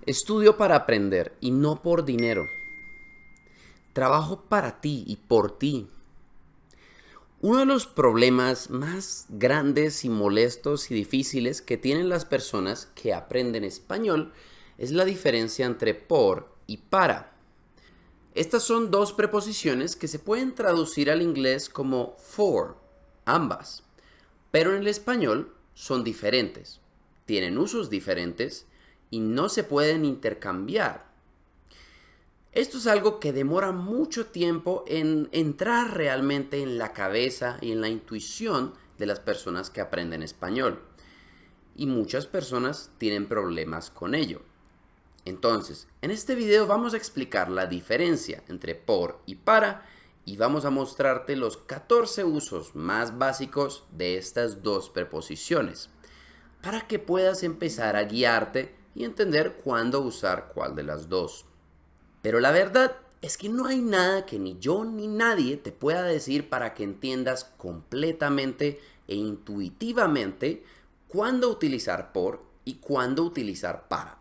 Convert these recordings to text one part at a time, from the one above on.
Estudio para aprender y no por dinero. Trabajo para ti y por ti. Uno de los problemas más grandes y molestos y difíciles que tienen las personas que aprenden español es la diferencia entre por y para. Estas son dos preposiciones que se pueden traducir al inglés como for, ambas, pero en el español son diferentes, tienen usos diferentes y no se pueden intercambiar. Esto es algo que demora mucho tiempo en entrar realmente en la cabeza y en la intuición de las personas que aprenden español. Y muchas personas tienen problemas con ello. Entonces, en este video vamos a explicar la diferencia entre por y para y vamos a mostrarte los 14 usos más básicos de estas dos preposiciones para que puedas empezar a guiarte y entender cuándo usar cuál de las dos. Pero la verdad es que no hay nada que ni yo ni nadie te pueda decir para que entiendas completamente e intuitivamente cuándo utilizar por y cuándo utilizar para.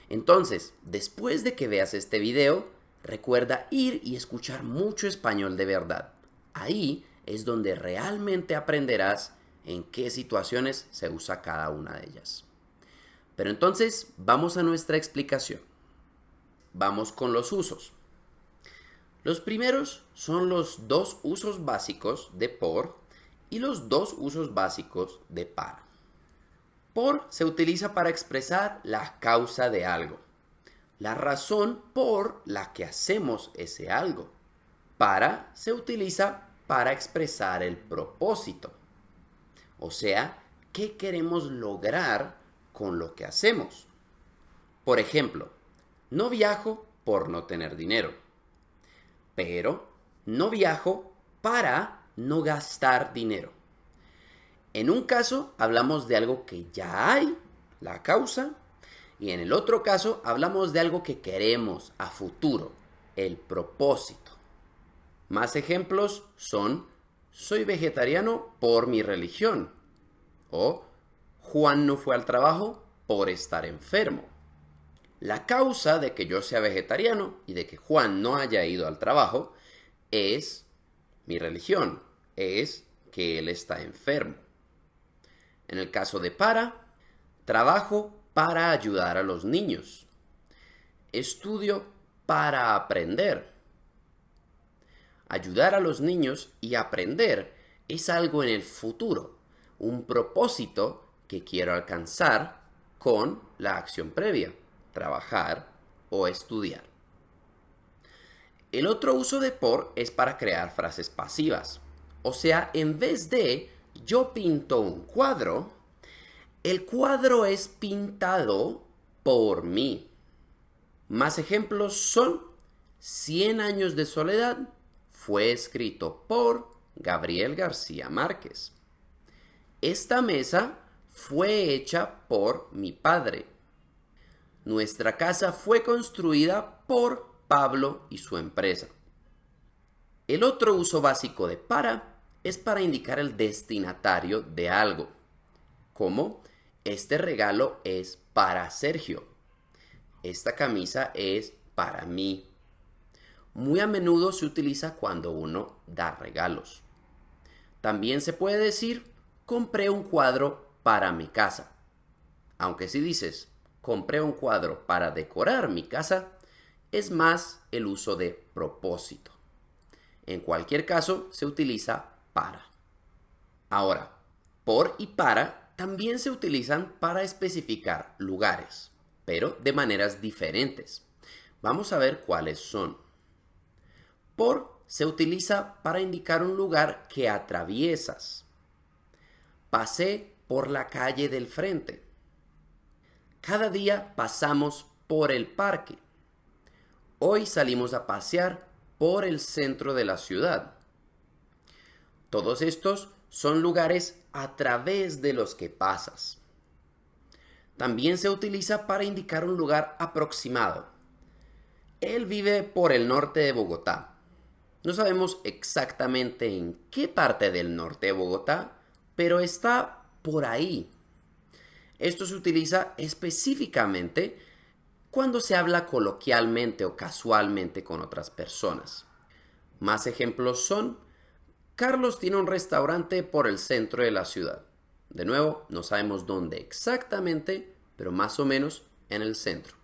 Entonces, después de que veas este video, recuerda ir y escuchar mucho español de verdad. Ahí es donde realmente aprenderás en qué situaciones se usa cada una de ellas. Pero entonces, vamos a nuestra explicación. Vamos con los usos. Los primeros son los dos usos básicos de por y los dos usos básicos de para. Por se utiliza para expresar la causa de algo, la razón por la que hacemos ese algo. Para se utiliza para expresar el propósito, o sea, qué queremos lograr con lo que hacemos. Por ejemplo, no viajo por no tener dinero, pero no viajo para no gastar dinero. En un caso hablamos de algo que ya hay, la causa, y en el otro caso hablamos de algo que queremos a futuro, el propósito. Más ejemplos son: soy vegetariano por mi religión, o Juan no fue al trabajo por estar enfermo. La causa de que yo sea vegetariano y de que Juan no haya ido al trabajo es mi religión, es que él está enfermo. En el caso de para, trabajo para ayudar a los niños. Estudio para aprender. Ayudar a los niños y aprender es algo en el futuro, un propósito que quiero alcanzar con la acción previa: trabajar o estudiar. El otro uso de por es para crear frases pasivas. O sea, en vez de yo pinto un cuadro, el cuadro es pintado por mí. Más ejemplos son: 100 años de soledad fue escrito por Gabriel García Márquez. Esta mesa fue hecha por mi padre. Nuestra casa fue construida por Pablo y su empresa. El otro uso básico de para es para indicar el destinatario de algo, como este regalo es para Sergio, esta camisa es para mí. Muy a menudo se utiliza cuando uno da regalos. También se puede decir compré un cuadro para mi casa. Aunque si dices compré un cuadro para decorar mi casa, es más el uso de propósito. En cualquier caso, se utiliza para. Ahora, por y para también se utilizan para especificar lugares, pero de maneras diferentes. Vamos a ver cuáles son. Por se utiliza para indicar un lugar que atraviesas. Pasé por la calle del frente. Cada día pasamos por el parque. Hoy salimos a pasear por el centro de la ciudad. Todos estos son lugares a través de los que pasas. También se utiliza para indicar un lugar aproximado. Él vive por el norte de Bogotá. No sabemos exactamente en qué parte del norte de Bogotá, pero está por ahí. Esto se utiliza específicamente cuando se habla coloquialmente o casualmente con otras personas. Más ejemplos son: Carlos tiene un restaurante por el centro de la ciudad. De nuevo, no sabemos dónde exactamente, pero más o menos en el centro.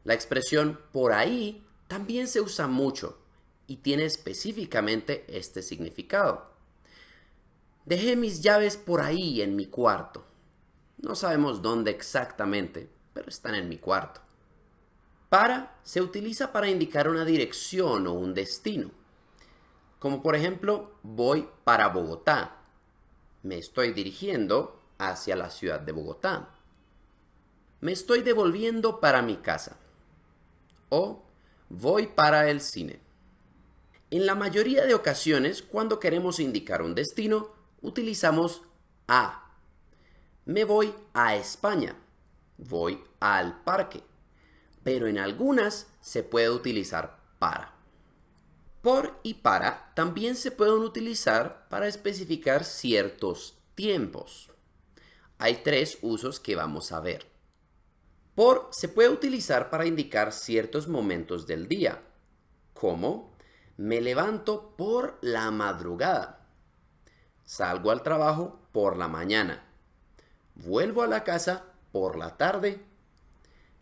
La expresión por ahí también se usa mucho y tiene específicamente este significado. Dejé mis llaves por ahí en mi cuarto. No sabemos dónde exactamente, pero están en mi cuarto. Para se utiliza para indicar una dirección o un destino. Como por ejemplo, voy para Bogotá. Me estoy dirigiendo hacia la ciudad de Bogotá. Me estoy devolviendo para mi casa. O voy para el cine. En la mayoría de ocasiones, cuando queremos indicar un destino, utilizamos a. Me voy a España. Voy al parque. Pero en algunas se puede utilizar para. Por y para también se pueden utilizar para especificar ciertos tiempos. Hay 3 usos que vamos a ver. Por se puede utilizar para indicar ciertos momentos del día, como me levanto por la madrugada, salgo al trabajo por la mañana, vuelvo a la casa por la tarde,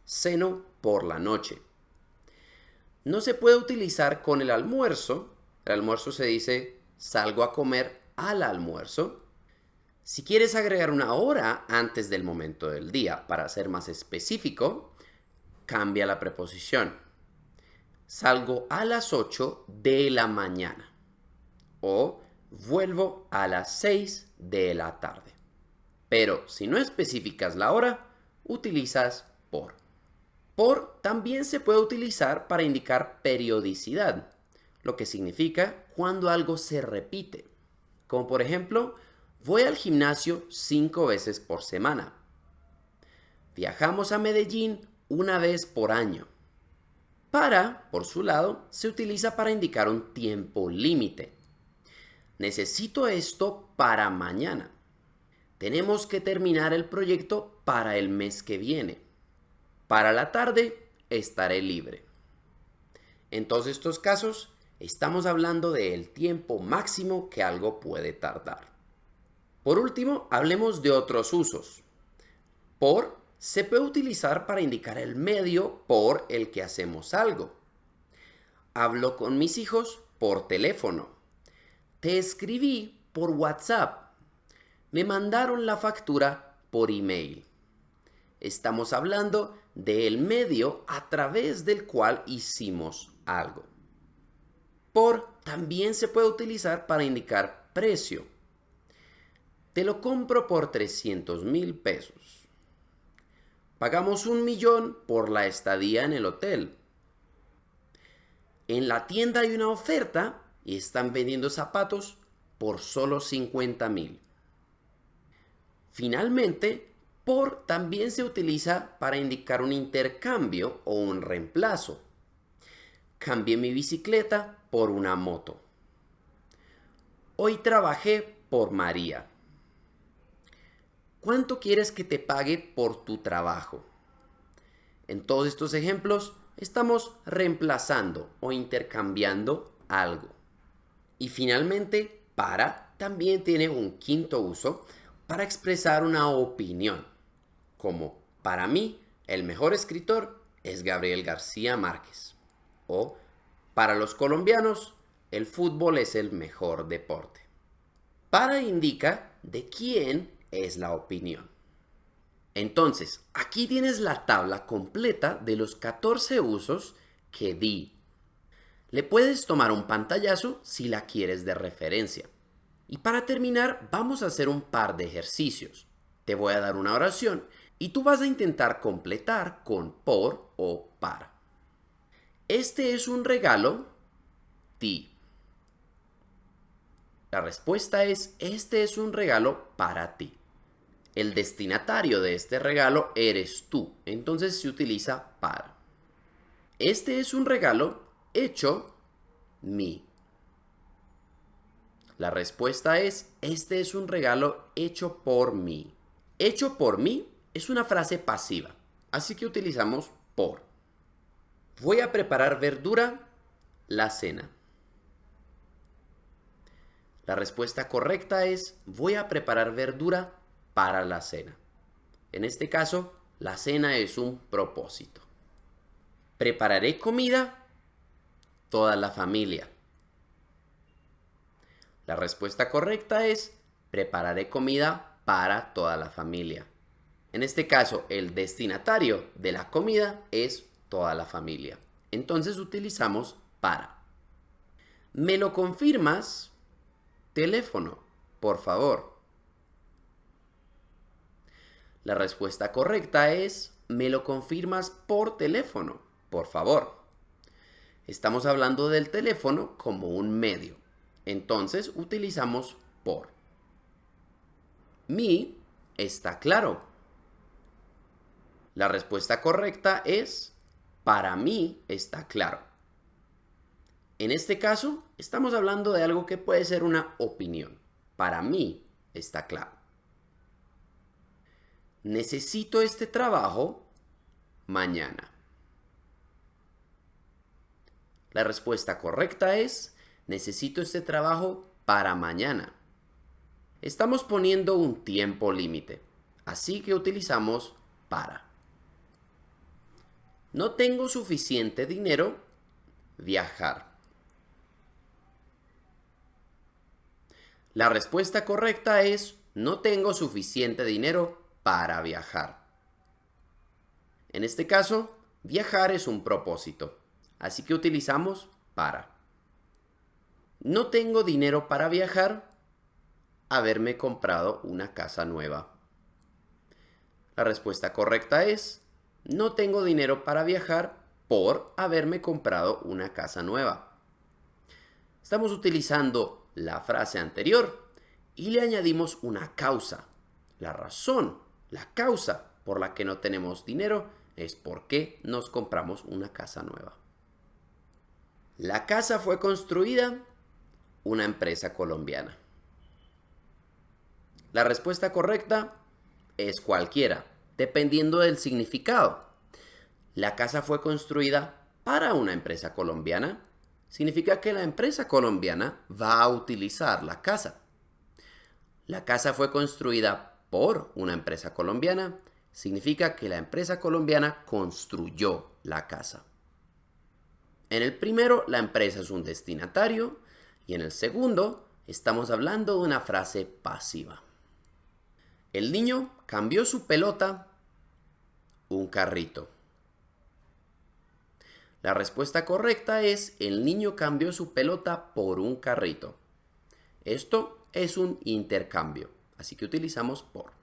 ceno por la noche. No se puede utilizar con el almuerzo. El almuerzo se dice salgo a comer al almuerzo. Si quieres agregar una hora antes del momento del día para ser más específico, cambia la preposición. Salgo a las 8 de la mañana o vuelvo a las 6 de la tarde. Pero si no especificas la hora, utilizas por. Por también se puede utilizar para indicar periodicidad, lo que significa cuando algo se repite. Como por ejemplo, voy al gimnasio 5 veces por semana. Viajamos a Medellín una vez por año. Para, por su lado, se utiliza para indicar un tiempo límite. Necesito esto para mañana. Tenemos que terminar el proyecto para el mes que viene. Para la tarde estaré libre. En todos estos casos, estamos hablando del tiempo máximo que algo puede tardar. Por último, hablemos de otros usos. Por se puede utilizar para indicar el medio por el que hacemos algo. Hablo con mis hijos por teléfono. Te escribí por WhatsApp. Me mandaron la factura por email. Estamos hablando del medio a través del cual hicimos algo. Por también se puede utilizar para indicar precio. Te lo compro por 300,000 pesos. Pagamos 1,000,000 por la estadía en el hotel. En la tienda hay una oferta y están vendiendo zapatos por solo 50,000. Finalmente, por también se utiliza para indicar un intercambio o un reemplazo. Cambié mi bicicleta por una moto. Hoy trabajé por María. ¿Cuánto quieres que te pague por tu trabajo? En todos estos ejemplos estamos reemplazando o intercambiando algo. Y finalmente, para también tiene un quinto uso para expresar una opinión, como para mí el mejor escritor es Gabriel García Márquez, o para los colombianos el fútbol es el mejor deporte. Para indica de quién es la opinión. Entonces, aquí tienes la tabla completa de los 14 usos que di. Le puedes tomar un pantallazo si la quieres de referencia. Y para terminar, vamos a hacer un par de ejercicios. Te voy a dar una oración y tú vas a intentar completar con por o para. Este es un regalo, ti. La respuesta es, este es un regalo para ti. El destinatario de este regalo eres tú, entonces se utiliza para. Este es un regalo hecho mí. La respuesta es, este es un regalo hecho por mí. Hecho por mí es una frase pasiva, así que utilizamos por. Voy a preparar verdura, la cena. La respuesta correcta es voy a preparar verdura para la cena. En este caso, la cena es un propósito. Prepararé comida, toda la familia. La respuesta correcta es prepararé comida para toda la familia. En este caso, el destinatario de la comida es toda la familia. Entonces utilizamos para. ¿Me lo confirmas? Teléfono, por favor. La respuesta correcta es ¿me lo confirmas por teléfono? Por favor. Estamos hablando del teléfono como un medio. Entonces utilizamos por. Mi está claro. La respuesta correcta es para mí está claro. En este caso, estamos hablando de algo que puede ser una opinión. Para mí está claro. Necesito este trabajo mañana. La respuesta correcta es necesito este trabajo para mañana. Estamos poniendo un tiempo límite, así que utilizamos para. No tengo suficiente dinero, viajar. La respuesta correcta es no tengo suficiente dinero para viajar. En este caso, viajar es un propósito, así que utilizamos para. No tengo dinero para viajar, haberme comprado una casa nueva. La respuesta correcta es no tengo dinero para viajar por haberme comprado una casa nueva. Estamos utilizando la frase anterior y le añadimos una causa. La razón, la causa por la que no tenemos dinero es porque nos compramos una casa nueva. La casa fue construida una empresa colombiana. La respuesta correcta es cualquiera, dependiendo del significado. La casa fue construida para una empresa colombiana. Significa que la empresa colombiana va a utilizar la casa. La casa fue construida por una empresa colombiana. Significa que la empresa colombiana construyó la casa. En el primero, la empresa es un destinatario y en el segundo, estamos hablando de una frase pasiva. El niño cambió su pelota, un carrito. La respuesta correcta es el niño cambió su pelota por un carrito. Esto es un intercambio, así que utilizamos por.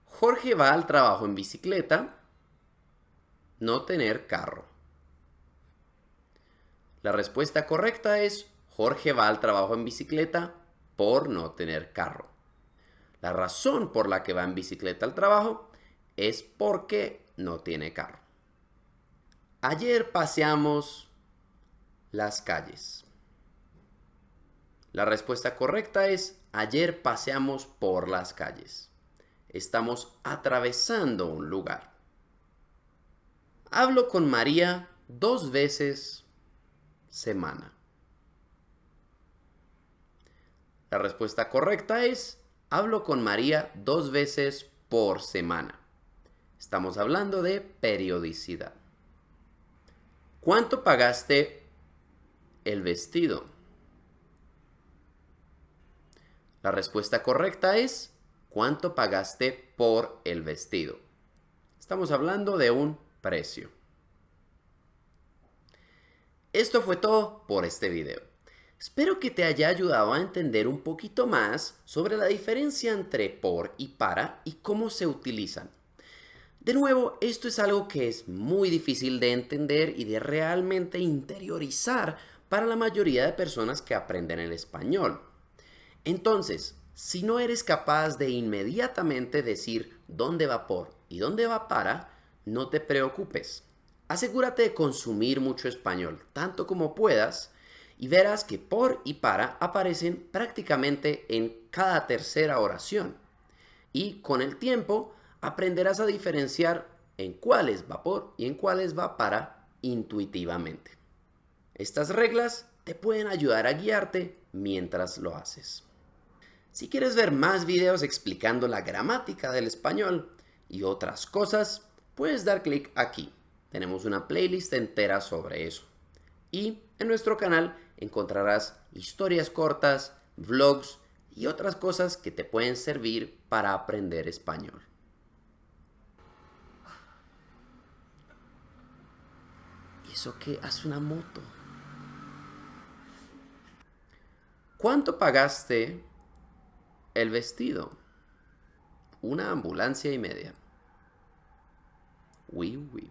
Jorge va al trabajo en bicicleta, no tener carro. La respuesta correcta es Jorge va al trabajo en bicicleta por no tener carro. La razón por la que va en bicicleta al trabajo es porque no tiene carro. Ayer paseamos las calles. La respuesta correcta es ayer paseamos por las calles. Estamos atravesando un lugar. Hablo con María 2 veces semana. La respuesta correcta es hablo con María 2 veces por semana. Estamos hablando de periodicidad. ¿Cuánto pagaste el vestido? La respuesta correcta es ¿cuánto pagaste por el vestido? Estamos hablando de un precio. Esto fue todo por este video. Espero que te haya ayudado a entender un poquito más sobre la diferencia entre por y para y cómo se utilizan. De nuevo, esto es algo que es muy difícil de entender y de realmente interiorizar para la mayoría de personas que aprenden el español. Entonces, si no eres capaz de inmediatamente decir dónde va por y dónde va para, no te preocupes. Asegúrate de consumir mucho español, tanto como puedas, y verás que por y para aparecen prácticamente en cada tercera oración. Y con el tiempo aprenderás a diferenciar en cuáles va por y en cuáles va para intuitivamente. Estas reglas te pueden ayudar a guiarte mientras lo haces. Si quieres ver más videos explicando la gramática del español y otras cosas, puedes dar clic aquí. Tenemos una playlist entera sobre eso. Y en nuestro canal encontrarás historias cortas, vlogs y otras cosas que te pueden servir para aprender español. ¿Y eso qué hace una moto? ¿Cuánto pagaste el vestido? Una ambulancia y media. Oui, oui.